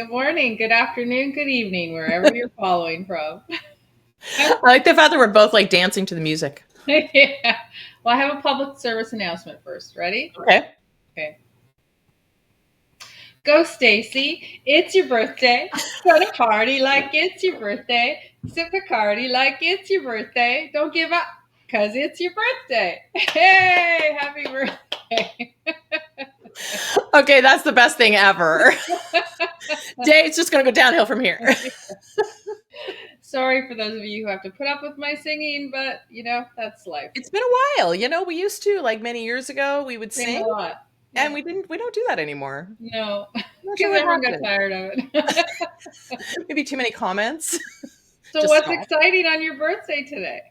good morning, good afternoon, good evening, wherever you're following from. I like the fact that we're both like dancing to the music. Yeah. Well, I have a public service announcement first. Ready? Okay. Okay. Go, Stacy. It's your birthday. Gonna party like it's your birthday. Sip Bacardi like it's your birthday. Don't give up, because it's your birthday. Hey, happy birthday. Okay, that's the best thing ever. Day, it's just going to go downhill from here. Sorry for those of you who have to put up with my singing, but that's life. It's been a while. We used to, like many years ago, we would Sing a sing lot. and Yeah. we don't do that anymore. No, I'm not sure because what everyone got happened. tired of it. Maybe too many comments. So, Just what's stop. exciting on your birthday today?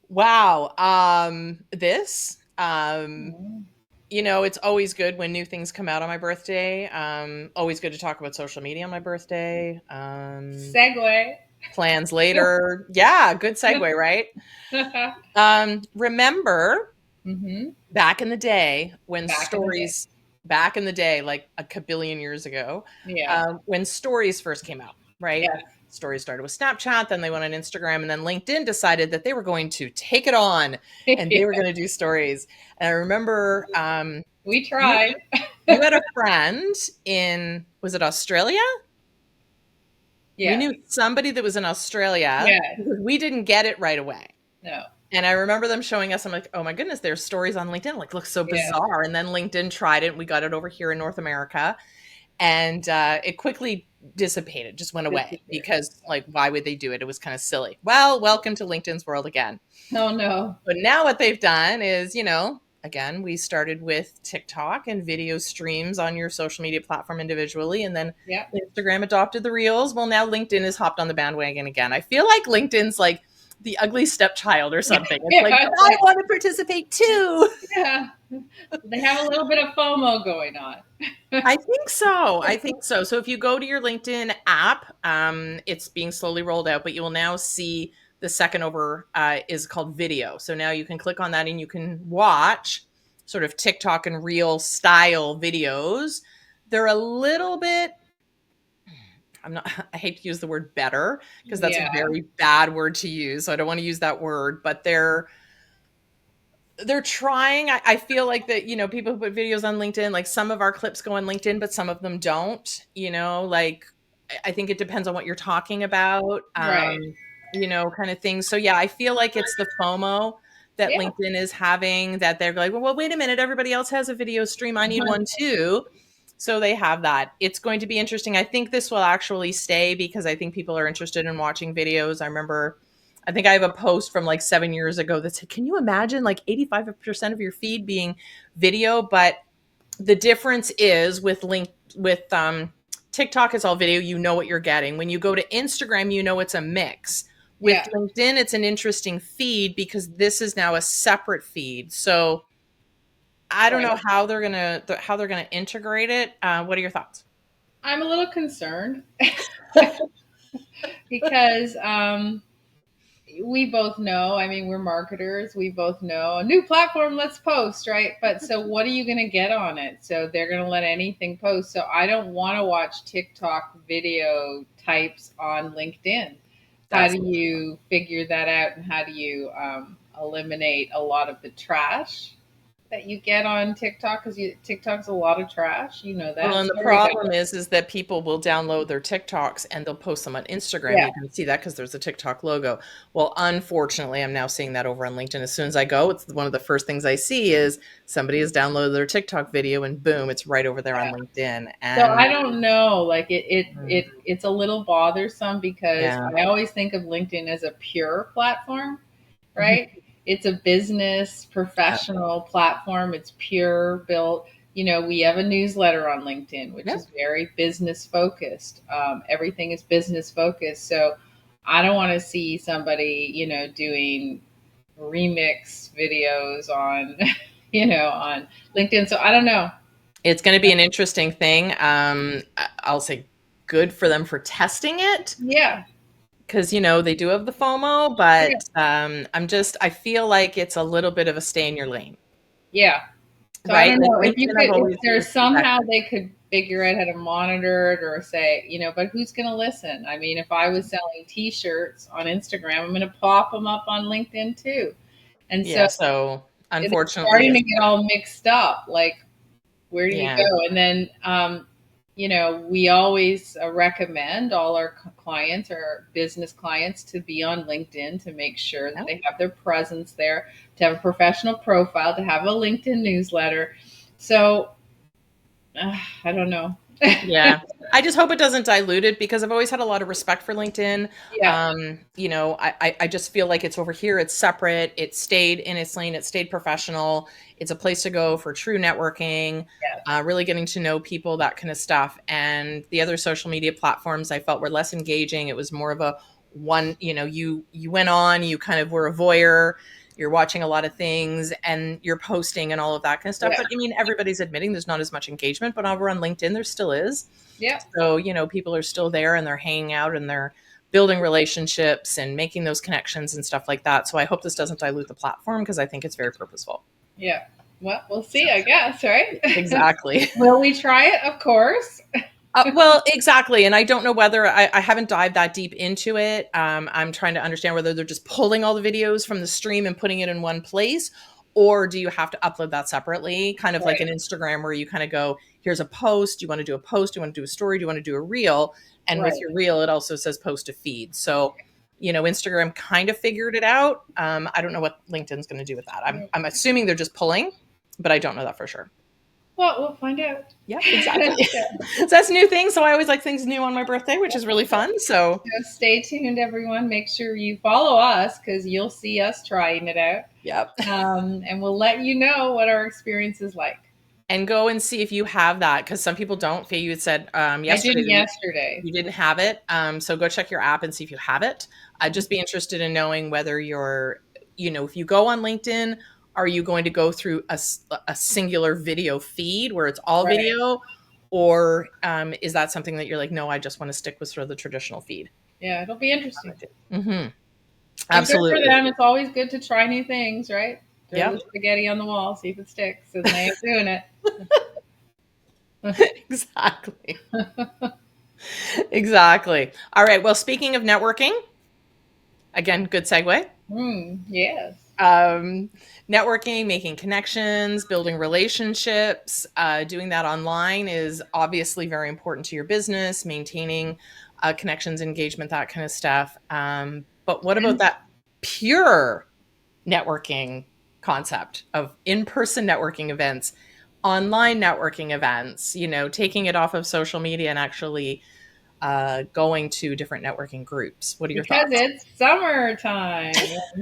Wow. This, it's always good when new things come out on my birthday. Always good to talk about social media on my birthday. Segue. Plans later. Yeah, good segue, right? Remember Mm-hmm. back in the day when Back in the day. stories, back in the day, like a kabillion years ago, Yeah. when stories first came out, right? Yes. Stories started with Snapchat, then they went on Instagram, and then LinkedIn decided that they were going to take it on and they were going to do stories. And I remember We you tried. you had a friend in, was it Australia? We Yes. knew somebody that was in Australia Yes. because we didn't get it right away. No. And I remember them showing us, I'm like, oh my goodness, there's stories on LinkedIn. Like, looks so Yeah. bizarre. And then LinkedIn tried it. And we got it over here in North America. And it quickly dissipated, just went away because, like, why would they do it? It was kind of silly. Well, welcome to LinkedIn's world again. Oh, no. But now what they've done is, again, we started with TikTok and video streams on your social media platform individually. And then Yeah. Instagram adopted the reels. Well, now LinkedIn has hopped on the bandwagon again. I feel like LinkedIn's like the ugly stepchild or something. It's like, Yeah. I want to participate too. Yeah. They have a little bit of FOMO going on. I think so. I think so. So if you go to your LinkedIn app, it's being slowly rolled out, but you will now see the second over is called video. So now you can click on that and you can watch sort of TikTok and reel style videos. They're a little bit, I hate to use the word better because that's a Yeah. very bad word to use. So I don't want to use that word, but they're trying. I feel like that, people who put videos on LinkedIn, like some of our clips go on LinkedIn, but some of them don't, like I think it depends on what you're talking about, Right. kind of thing. So yeah, I feel like it's the FOMO that Yeah. LinkedIn is having, that they're like, well, wait a minute, everybody else has a video stream. I need one too. So they have that. It's going to be interesting. I think this will actually stay because I think people are interested in watching videos. I think I have a post from like 7 years ago that said, can you imagine like 85% of your feed being video? But the difference is with TikTok, it's all video. You know what you're getting. When you go to Instagram, it's a mix. With Yeah. LinkedIn, it's an interesting feed because this is now a separate feed. So I don't Right. know how they're gonna integrate it. What are your thoughts? I'm a little concerned because we both know, I mean, we're marketers. We both know a new platform, let's post, right? But so what are you going to get on it? So they're going to let anything post. So I don't want to watch TikTok video types on LinkedIn. How That's do you figure that out? And how do you eliminate a lot of the trash that you get on TikTok? Because TikTok's a lot of trash. You know Well, that. and the Sorry, problem guys. is that people will download their TikToks and they'll post them on Instagram. Yeah. You can see that because there's a TikTok logo. Well, unfortunately, I'm now seeing that over on LinkedIn. As soon as I go, it's one of the first things I see is somebody has downloaded their TikTok video, and boom, it's right over there on LinkedIn. So And I don't know, like it's a little bothersome because yeah, I always think of LinkedIn as a pure platform, right? It's a business professional platform. It's pure built. We have a newsletter on LinkedIn, which yeah, is very business focused. Everything is business focused. So I don't want to see somebody, doing remix videos on, on LinkedIn. So I don't know. it's going to be an interesting thing. I'll say good for them for testing it Yeah. because they do have the FOMO, Yeah. but I feel like it's a little bit of a stay in your lane, Yeah. So I right? don't Like know if LinkedIn, I've if always there's used to that. somehow they could figure out how to monitor it or say, but who's going to listen? I mean, if I was selling t-shirts on Instagram, I'm going to pop them up on LinkedIn too. And so Yeah. So it's unfortunately, starting to get all mixed up. Like, where do you yeah. go? And then, we always recommend all our clients or business clients to be on LinkedIn to make sure that they have their presence there, to have a professional profile, to have a LinkedIn newsletter. So I don't know. Yeah. I just hope it doesn't dilute it because I've always had a lot of respect for LinkedIn. Yeah. I just feel like it's over here, it's separate, it stayed in its lane, it stayed professional. It's a place to go for true networking, Yeah. really getting to know people, that kind of stuff. And the other social media platforms I felt were less engaging. It was more of a one, you went on, you kind of were a voyeur, you're watching a lot of things and you're posting and all of that kind of stuff. Yeah. But I mean, everybody's admitting there's not as much engagement, but over on LinkedIn, there still is. Yeah. So, people are still there and they're hanging out and they're building relationships and making those connections and stuff like that. So I hope this doesn't dilute the platform because I think it's very purposeful. Yeah. Well, we'll see, I guess, right? Exactly. Will we try it? Of course. Well, exactly. And I don't know whether I haven't dived that deep into it. I'm trying to understand whether they're just pulling all the videos from the stream and putting it in one place, or do you have to upload that separately? Kind of like an Instagram where you kind of go, here's a post. Do you want to do a post? Do you want to do a story? Do you want to do a reel? And with your reel, it also says post to feed. So, Instagram kind of figured it out. I don't know what LinkedIn's going to do with that. I'm assuming they're just pulling, but I don't know that for sure. Well, we'll find out. Yeah, exactly. So that's a new thing. So I always like things new on my birthday, which is really fun. So stay tuned, everyone. Make sure you follow us because you'll see us trying it out. Yep. And we'll let you know what our experience is like. And go and see if you have that because some people don't. Faye, you had said yesterday. I did yesterday. You didn't have it. So go check your app and see if you have it. I'd just be interested in knowing whether you're, if you go on LinkedIn, are you going to go through a singular video feed where it's all video? Or is that something that you're like, no, I just want to stick with sort of the traditional feed? Yeah, it'll be interesting. Mm-hmm. Absolutely. For them, it's always good to try new things, right? Throw the spaghetti on the wall, see if it sticks, and they ain't doing it. Exactly. Exactly. All right. Well, speaking of networking, again, good segue. Yes. Networking, making connections, building relationships, doing that online is obviously very important to your business, maintaining connections, engagement, that kind of stuff. But what about that pure networking concept of in-person networking events, online networking events, taking it off of social media and actually going to different networking groups? What are your thoughts? Because it's summertime.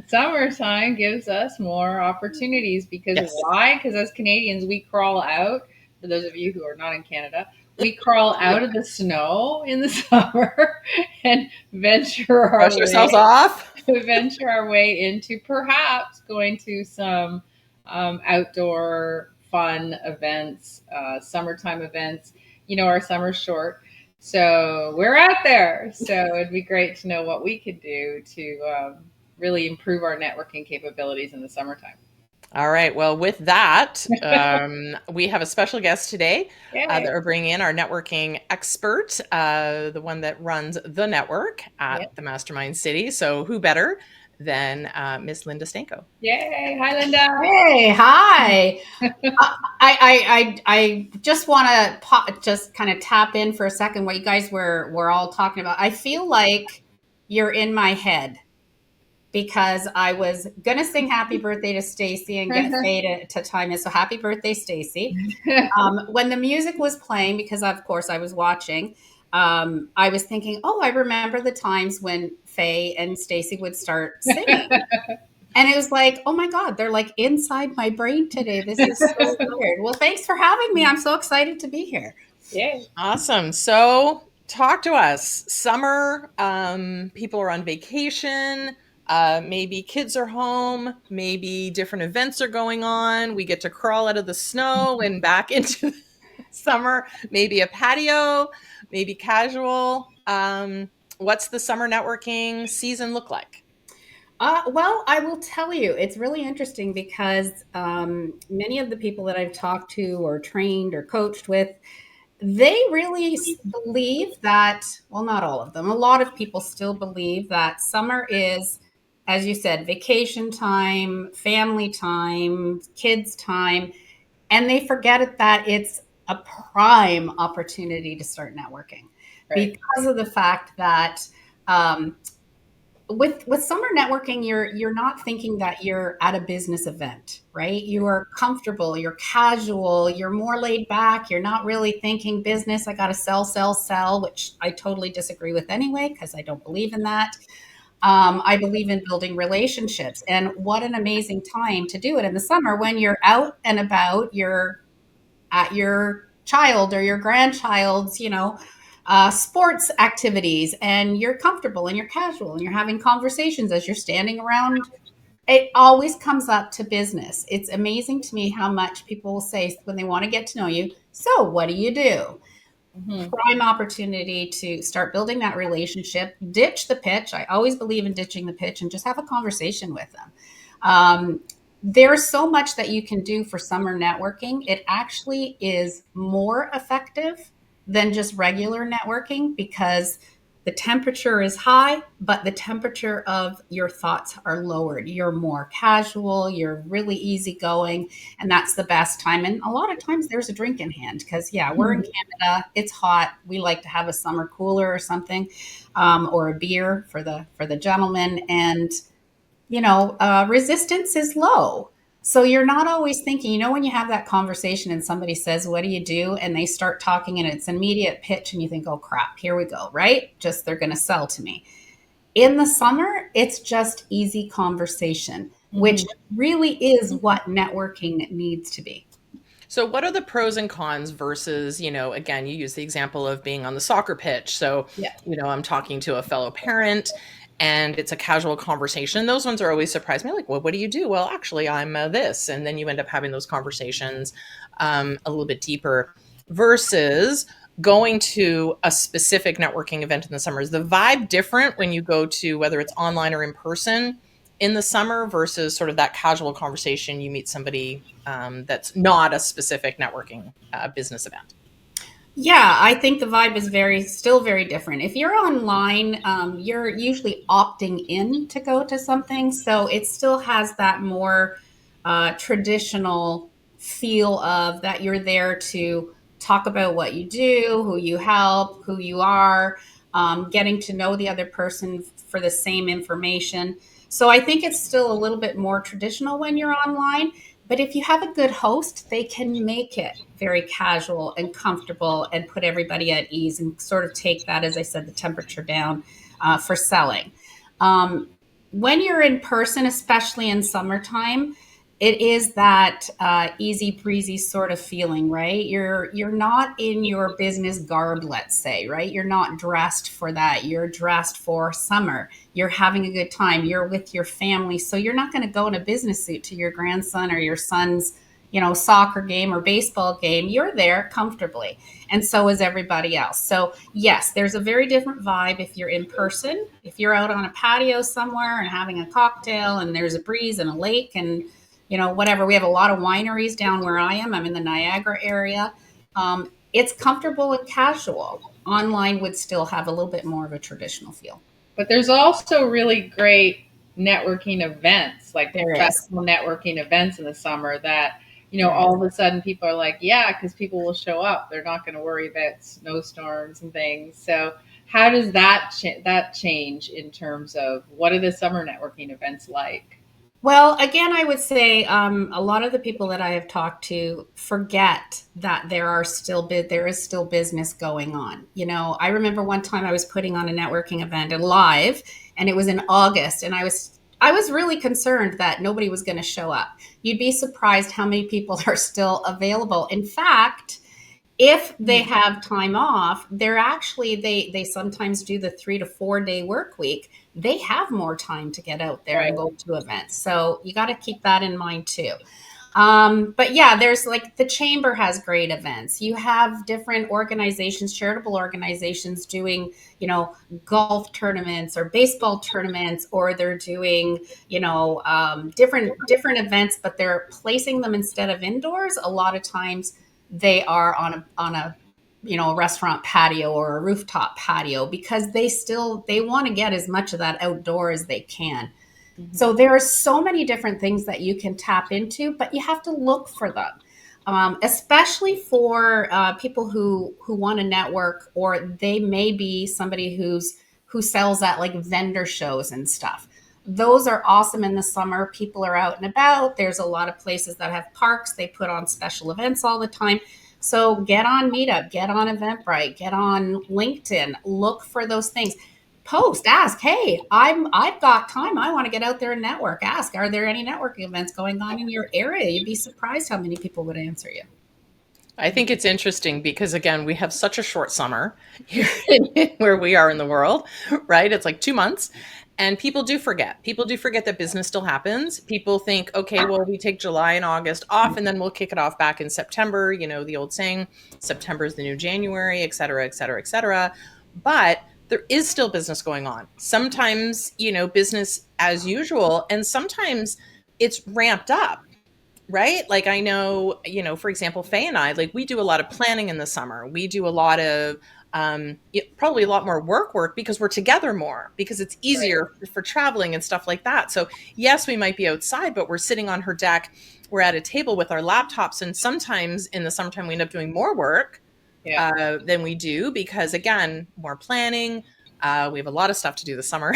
Summertime gives us more opportunities because why? Because as Canadians, we crawl out. For those of you who are not in Canada, we crawl out of the snow in the summer and venture ourselves off. Venture our way into perhaps going to some outdoor fun events, summertime events. Our summer's short. So we're out there. So it'd be great to know what we could do to really improve our networking capabilities in the summertime. All right. Well, with that, we have a special guest today that we're bringing in, our networking expert, the one that runs the network at the Mastermind City. So who better than Miss Linda Stanko? Yay. Hi, Linda. Hey, hi. I just want to just kind of tap in for a second what you guys were all talking about. I feel like you're in my head because I was going to sing happy birthday to Stacy and get Faye to time in. So happy birthday, Stacy. When the music was playing, because of course I was watching, I was thinking, oh, I remember the times when Faye and Stacy would start singing. And it was like, oh my God, they're like inside my brain today. This is so weird. Well, thanks for having me. I'm so excited to be here. Yeah. Awesome. So talk to us. Summer, people are on vacation. Maybe kids are home. Maybe different events are going on. We get to crawl out of the snow and back into summer. Maybe a patio, maybe casual. What's the summer networking season look like? Well, I will tell you, it's really interesting because many of the people that I've talked to or trained or coached with, they really believe that, well, not all of them, a lot of people still believe that summer is, as you said, vacation time, family time, kids time, and they forget it that it's a prime opportunity to start networking Right. because of the fact that um, with summer networking, you're not thinking that you're at a business event, right? You are comfortable, you're casual, you're more laid back, you're not really thinking business. I got to sell, which I totally disagree with anyway, because I don't believe in that. I believe in building relationships, and what an amazing time to do it in the summer when you're out and about, you're at your child or your grandchild's, sports activities, and you're comfortable and you're casual and you're having conversations as you're standing around. It always comes up to business. It's amazing to me how much people will say when they want to get to know you, so what do you do? Mhm. Prime opportunity to start building that relationship, ditch the pitch. I always believe in ditching the pitch and just have a conversation with them. Um, there's so much that you can do for summer networking. It actually is more effective than just regular networking because the temperature is high, but the temperature of your thoughts are lowered. You're more casual, you're really easygoing, and that's the best time. And a lot of times there's a drink in hand because, yeah, we're in Canada, it's hot. We like to have a summer cooler or something, or a beer for the gentlemen. And resistance is low. So you're not always thinking, when you have that conversation and somebody says, what do you do? And they start talking and it's an immediate pitch and you think, oh crap, here we go, right? Just they're going to sell to me. In the summer, it's just easy conversation, which Mhm. really is what networking needs to be. So what are the pros and cons versus, again, you use the example of being on the soccer pitch. So, Yeah. I'm talking to a fellow parent and it's a casual conversation. Those ones are always surprised me. Like, well, what do you do? Well, actually, I'm this. And then you end up having those conversations a little bit deeper versus going to a specific networking event in the summer. Is the vibe different when you go to whether it's online or in person in the summer versus sort of that casual conversation? You meet somebody that's not a specific networking business event. Yeah, I think the vibe is still very different. If you're online, you're usually opting in to go to something, so it still has that more traditional feel of that you're there to talk about what you do, who you help, who you are, getting to know the other person for the same information. So I think it's still a little bit more traditional when you're online. But if you have a good host, they can make it very casual and comfortable and put everybody at ease and sort of take that, as I said, the temperature down for selling. Um, when you're in person, especially in summertime, it is that easy breezy sort of feeling, right? You're not in your business garb, let's say, right? You're not dressed for that. You're dressed for summer. You're having a good time. You're with your family, so you're not going to go in a business suit to your grandson or your son's, soccer game or baseball game. You're there comfortably, and so is everybody else. So yes, there's a very different vibe if you're in person. If you're out on a patio somewhere and having a cocktail and there's a breeze and a lake and whatever. We have a lot of wineries down where I am. I'm in the Niagara area. It's comfortable and casual. Online would still have a little bit more of a traditional feel. But there's also really great networking events, like There is. professional networking events in the summer that, There all is. of a sudden people are like, yeah, because people will show up. They're not going to worry about snowstorms and things. So how does that change in terms of what are the summer networking events like? Well, again, I would say a lot of the people that I have talked to forget that there is still business going on. I remember one time I was putting on a networking event and live, and it was in August, and I was really concerned that nobody was going to show up. You'd be surprised how many people are still available. In fact, if they have time off, they sometimes do the 3 to 4 day work week. They have more time to get out there Right. and go to events. So you got to keep that in mind too. But yeah, there's like the chamber has great events. You have different organizations, charitable organizations doing, golf tournaments or baseball tournaments, or they're doing, different events, but they're placing them instead of indoors. A lot of times they are on a a restaurant patio or a rooftop patio, because they want to get as much of that outdoor as they can. So there are so many different things that you can tap into, but you have to look for them, especially for people who want to network, or they may be somebody who sells at like vendor shows and stuff. Those are awesome in the summer. People are out and about. There's a lot of places that have parks. They put on special events all the time. So get on Meetup, get on Eventbrite, get on LinkedIn, look for those things. Post, ask, hey, I've got time. I want to get out there and network. Ask, are there any networking events going on in your area? You'd be surprised how many people would answer you. I think it's interesting because, again, we have such a short summer here where we are in the world, right? It's like 2 months. And people do forget. People do forget that business still happens. People think, okay, well, we take July and August off, and then we'll kick it off back in September. You know, the old saying, September is the new January, et cetera, et cetera, et cetera. But there is still business going on. Sometimes, business as usual, and sometimes it's ramped up. Right? Like I know, for example, Faye and I, like we do a lot of planning in the summer. We do a lot of probably a lot more work because we're together more, because it's easier for traveling and stuff like that. So yes, we might be outside, but we're sitting on her deck. We're at a table with our laptops. And sometimes in the summertime, we end up doing more work than we do because, again, more planning. We have a lot of stuff to do this summer.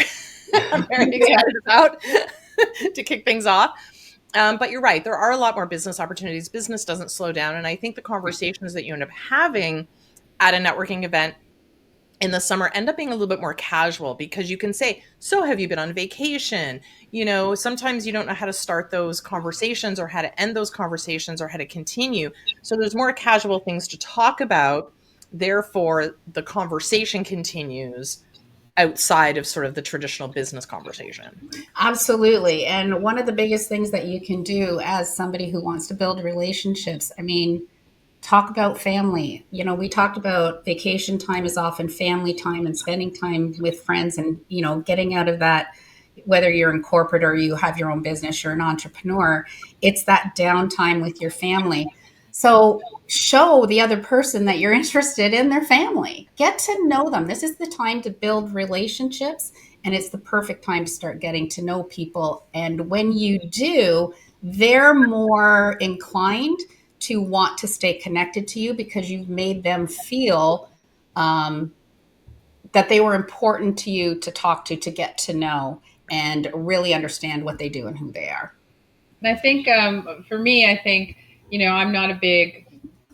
I'm very excited about to kick things off. But you're right. There are a lot more business opportunities. Business doesn't slow down. And I think the conversations that you end up having at a networking event in the summer end up being a little bit more casual, because you can say, so have you been on vacation? Sometimes you don't know how to start those conversations or how to end those conversations or how to continue. So there's more casual things to talk about. Therefore, the conversation continues outside of sort of the traditional business conversation. Absolutely. And one of the biggest things that you can do as somebody who wants to build relationships, talk about family. We talked about vacation time is often family time and spending time with friends and, getting out of that, whether you're in corporate or you have your own business, you're an entrepreneur, it's that downtime with your family. So show the other person that you're interested in their family. Get to know them. This is the time to build relationships, and it's the perfect time to start getting to know people. And when you do, they're more inclined to want to stay connected to you because you've made them feel that they were important to you to talk to get to know, and really understand what they do and who they are. And I think for me, I'm not a big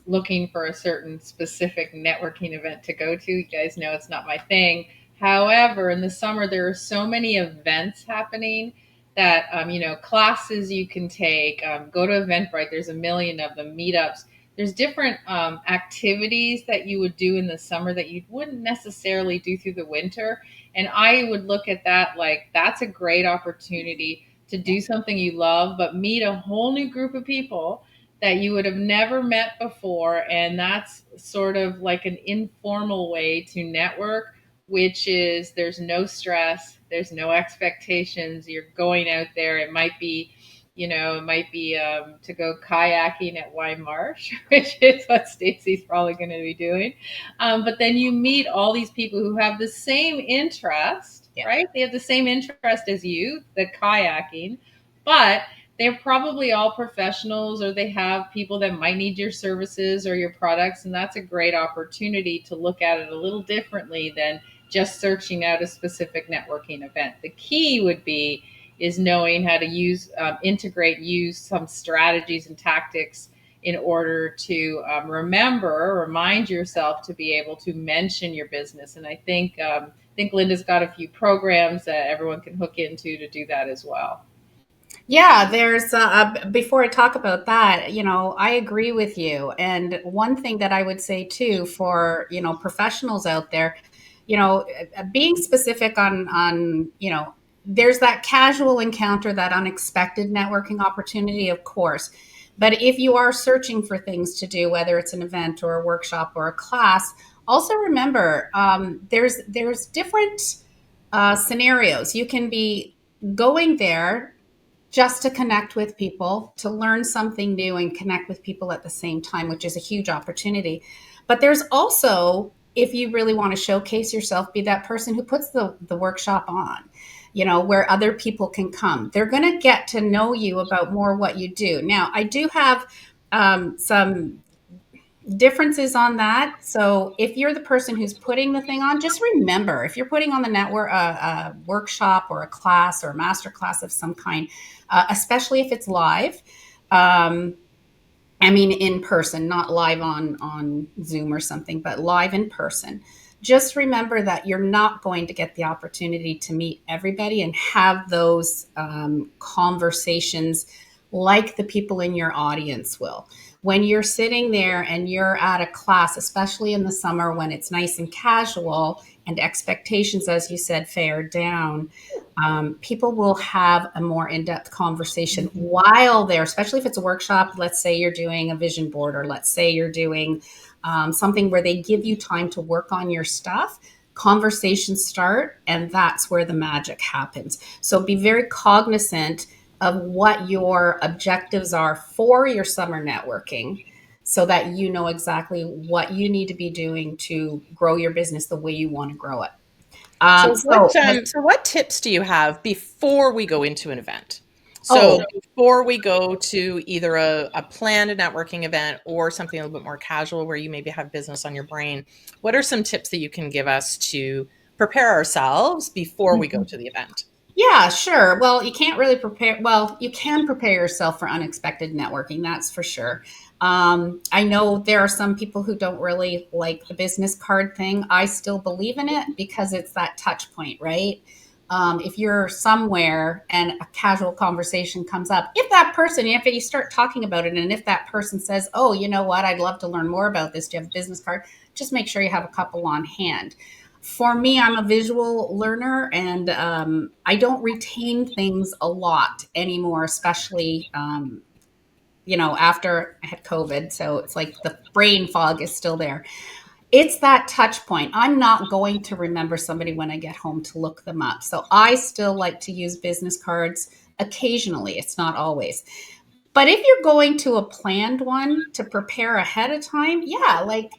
looking for a certain specific networking event to go to. You guys know it's not my thing. However, in the summer, there are so many events happening that, classes you can take, go to Eventbrite. There's a million of them, meetups. There's different activities that you would do in the summer that you wouldn't necessarily do through the winter. And I would look at that like that's a great opportunity to do something you love, but meet a whole new group of people that you would have never met before. And that's sort of like an informal way to network, which is there's no stress, there's no expectations. You're going out there. It might be to go kayaking at Wye Marsh, which is what Stacey's probably going to be doing. But then you meet all these people who have the same interest, right? They have the same interest as you, the kayaking, but they're probably all professionals, or they have people that might need your services or your products. And that's a great opportunity to look at it a little differently than just searching out a specific networking event. The key would be is knowing how to use some strategies and tactics in order to remind yourself to be able to mention your business. And I think Linda's got a few programs that everyone can hook into to do that as well. Yeah, there's before I talk about that, I agree with you. And one thing that I would say too for, professionals out there, being specific on, there's that casual encounter, that unexpected networking opportunity, of course. But if you are searching for things to do, whether it's an event or a workshop or a class, also remember there's different scenarios. You can be going there just to connect with people, to learn something new and connect with people at the same time, which is a huge opportunity. But there's also, if you really want to showcase yourself, be that person who puts the workshop on, where other people can come. They're going to get to know you about more what you do. Now, I do have some differences on that. So if you're the person who's putting the thing on, just remember, if you're putting on the network a workshop or a class or a master class of some kind, especially if it's live, I mean, in person, not live on Zoom or something, but live in person. Just remember that you're not going to get the opportunity to meet everybody and have those conversations like the people in your audience will. When you're sitting there and you're at a class, especially in the summer when it's nice and casual and expectations, as you said, Faye, are down, people will have a more in-depth conversation while they're, especially if it's a workshop. Let's say you're doing a vision board, or let's say you're doing something where they give you time to work on your stuff. Conversations start, and that's where the magic happens. So be very cognizant of what your objectives are for your summer networking, so that you know exactly what you need to be doing to grow your business the way you want to grow it. So what tips do you have before we go into an event? So before we go to either a planned networking event or something a little bit more casual where you maybe have business on your brain, what are some tips that you can give us to prepare ourselves before we go to the event? Yeah, sure. Well, you can't really prepare. Well, you can prepare yourself for unexpected networking, that's for sure. I know there are some people who don't really like the business card thing. I still believe in it because it's that touch point, right? If you're somewhere and a casual conversation comes up, if that person, if you start talking about it, and if that person says, oh, you know what, I'd love to learn more about this, do you have a business card? Just make sure you have a couple on hand. For me, I'm a visual learner, and I don't retain things a lot anymore, especially, after I had COVID. So it's like the brain fog is still there. It's that touch point. I'm not going to remember somebody when I get home to look them up. So I still like to use business cards occasionally. It's not always. But if you're going to a planned one to prepare ahead of time, yeah, like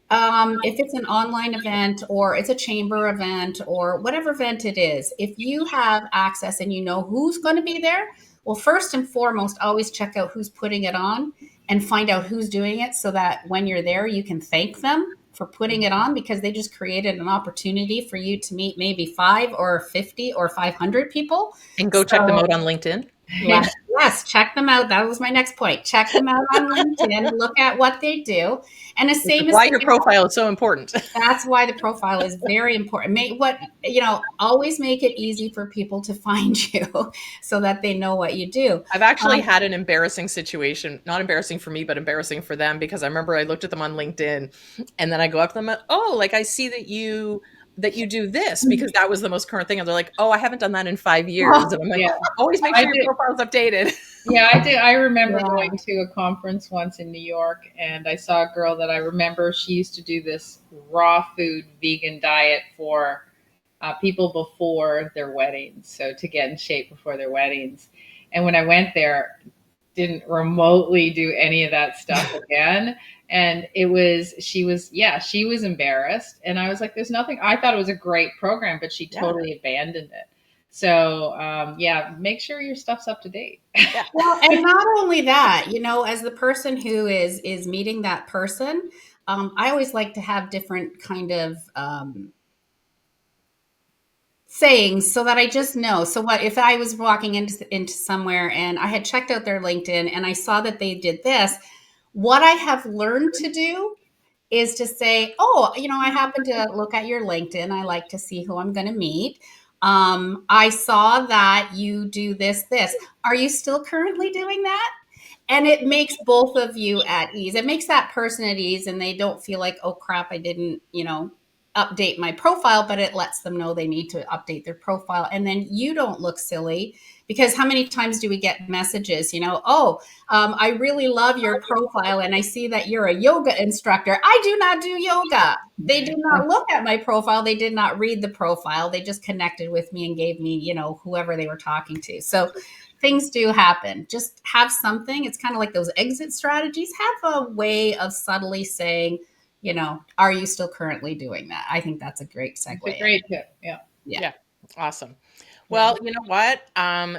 if it's an online event or it's a chamber event or whatever event it is, if you have access and you know who's going to be there, well, first and foremost, always check out who's putting it on and find out who's doing it, so that when you're there, you can thank them for putting it on, because they just created an opportunity for you to meet maybe 5 or 50 or 500 people. And go check them out on LinkedIn. Yes, check them out. That was my next point. Check them out on LinkedIn. Look at what they do. And the same as why your profile is so important. That's why the profile is very important. Always make it easy for people to find you so that they know what you do. I've actually had an embarrassing situation, not embarrassing for me, but embarrassing for them, because I remember I looked at them on LinkedIn and then I go up to them, I see that you do this, because that was the most current thing. And they're like, oh, I haven't done that in 5 years. And I'm like, always make sure your profile's updated. Yeah, I did. I remember going to a conference once in New York, and I saw a girl that I remember. She used to do this raw food vegan diet for people before their weddings, so to get in shape before their weddings. And when I went there, didn't remotely do any of that stuff again. And she was embarrassed. And I was like, there's nothing. I thought it was a great program, but she totally abandoned it. So, make sure your stuff's up to date. Well, and not only that, as the person who is meeting that person, I always like to have different kind of sayings, so that I just know. So what if I was walking into somewhere and I had checked out their LinkedIn and I saw that they did this, what I have learned to do is to say, oh, I happen to look at your LinkedIn. I like to see who I'm going to meet. I saw that you do this. Are you still currently doing that? And it makes both of you at ease. It makes that person at ease, and they don't feel like, oh crap, I didn't, update my profile, but it lets them know they need to update their profile. And then you don't look silly, because how many times do we get messages, I really love your profile and I see that you're a yoga instructor. I do not do yoga. They did not look at my profile. They did not read the profile. They just connected with me and gave me, whoever they were talking to. So things do happen. Just have something. It's kind of like those exit strategies. Have a way of subtly saying, you know, are you still currently doing that? I think that's a great segue. It's a great tip. Yeah. Yeah. Awesome. Well, you know what?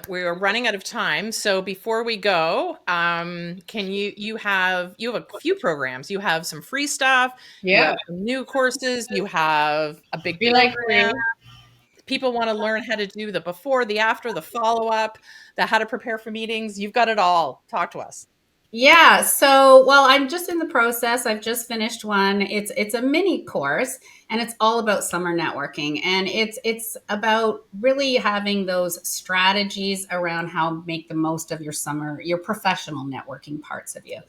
We're running out of time. So before we go, can you have a few programs. You have some free stuff, you Yeah. have some new courses, you have a big We like program. free. People want to learn how to do the before, the after, the follow-up, the how to prepare for meetings. You've got it all. Talk to us. Yeah, so well, I'm just in the process. I've just finished one. It's a mini course and it's all about summer networking, and it's about really having those strategies around how to make the most of your summer, your professional networking parts of you.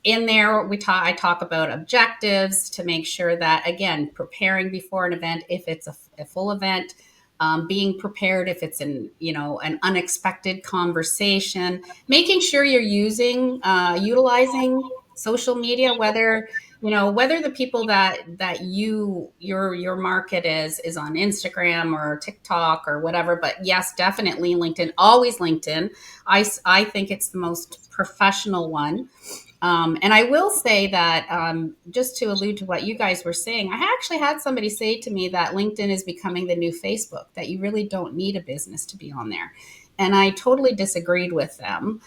In there, I talk about objectives to make sure that, again, preparing before an event, if it's a full event, being prepared if it's an unexpected conversation, making sure you're utilizing social media, whether the people that your market is on Instagram or TikTok or whatever. But yes, definitely LinkedIn, always LinkedIn. I think it's the most professional one. And I will say that, just to allude to what you guys were saying, I actually had somebody say to me that LinkedIn is becoming the new Facebook, that you really don't need a business to be on there. And I totally disagreed with them,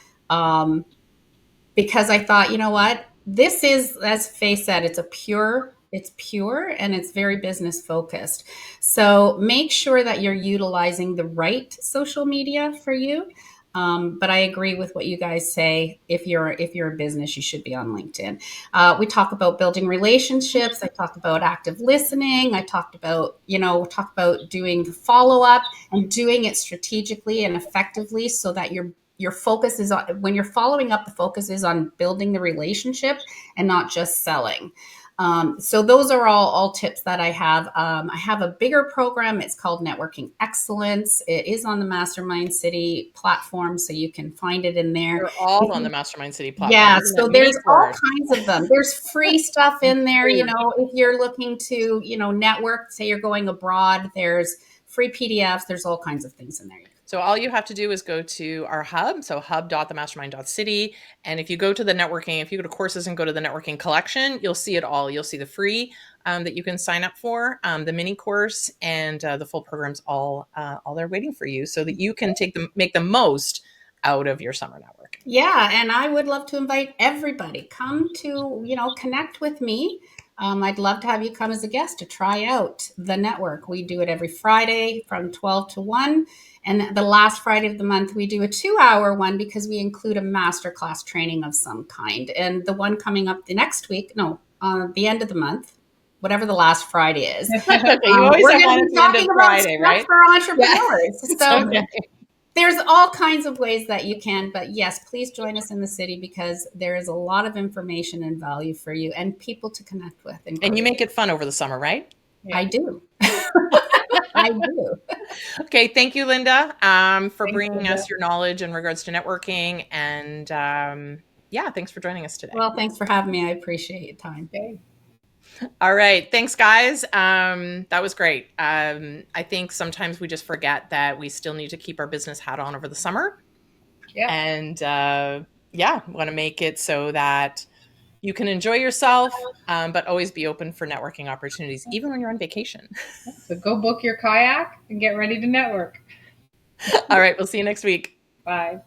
because I thought, you know what? This is, as Faye said, it's pure and it's very business focused. So make sure that you're utilizing the right social media for you. But I agree with what you guys say. If you're a business, you should be on LinkedIn. We talk about building relationships. I talked about active listening. I talked about doing follow up and doing it strategically and effectively, so that your focus is on, when you're following up, the focus is on building the relationship and not just selling. So those are all tips that I have. I have a bigger program. It's called Networking Excellence. It is on the Mastermind City platform, so you can find it in there. They're all on the Mastermind City platform. Yeah, so there's all kinds of them. There's free stuff in there. If you're looking to, network, say you're going abroad, there's free PDFs. There's all kinds of things in there. So all you have to do is go to our hub, so hub.themastermind.city. And if you go to the networking, if you go to courses and go to the networking collection, you'll see it all. You'll see the free that you can sign up for, the mini course, and the full programs all there waiting for you, so that you can make the most out of your summer network. Yeah, and I would love to invite everybody. Come to, connect with me. I'd love to have you come as a guest to try out the network. We do it every Friday from 12 to 1. And the last Friday of the month, we do a 2-hour one, because we include a masterclass training of some kind. And the one coming up the next week, the end of the month, whatever the last Friday is. Okay, you always we're have going one to at be the end of talking Friday, about right? stuff for entrepreneurs. Yeah. So Okay. there's all kinds of ways that you can, but yes, please join us in the city, because there is a lot of information and value for you and people to connect with. And you make it fun over the summer, right? Yeah. I do. I do. Okay. Thank you, Linda, for bringing us your knowledge in regards to networking. And thanks for joining us today. Well, thanks for having me. I appreciate your time. Okay. All right. Thanks, guys. That was great. I think sometimes we just forget that we still need to keep our business hat on over the summer. Yeah. And want to make it so that you can enjoy yourself, but always be open for networking opportunities, even when you're on vacation. So go book your kayak and get ready to network. All right. We'll see you next week. Bye.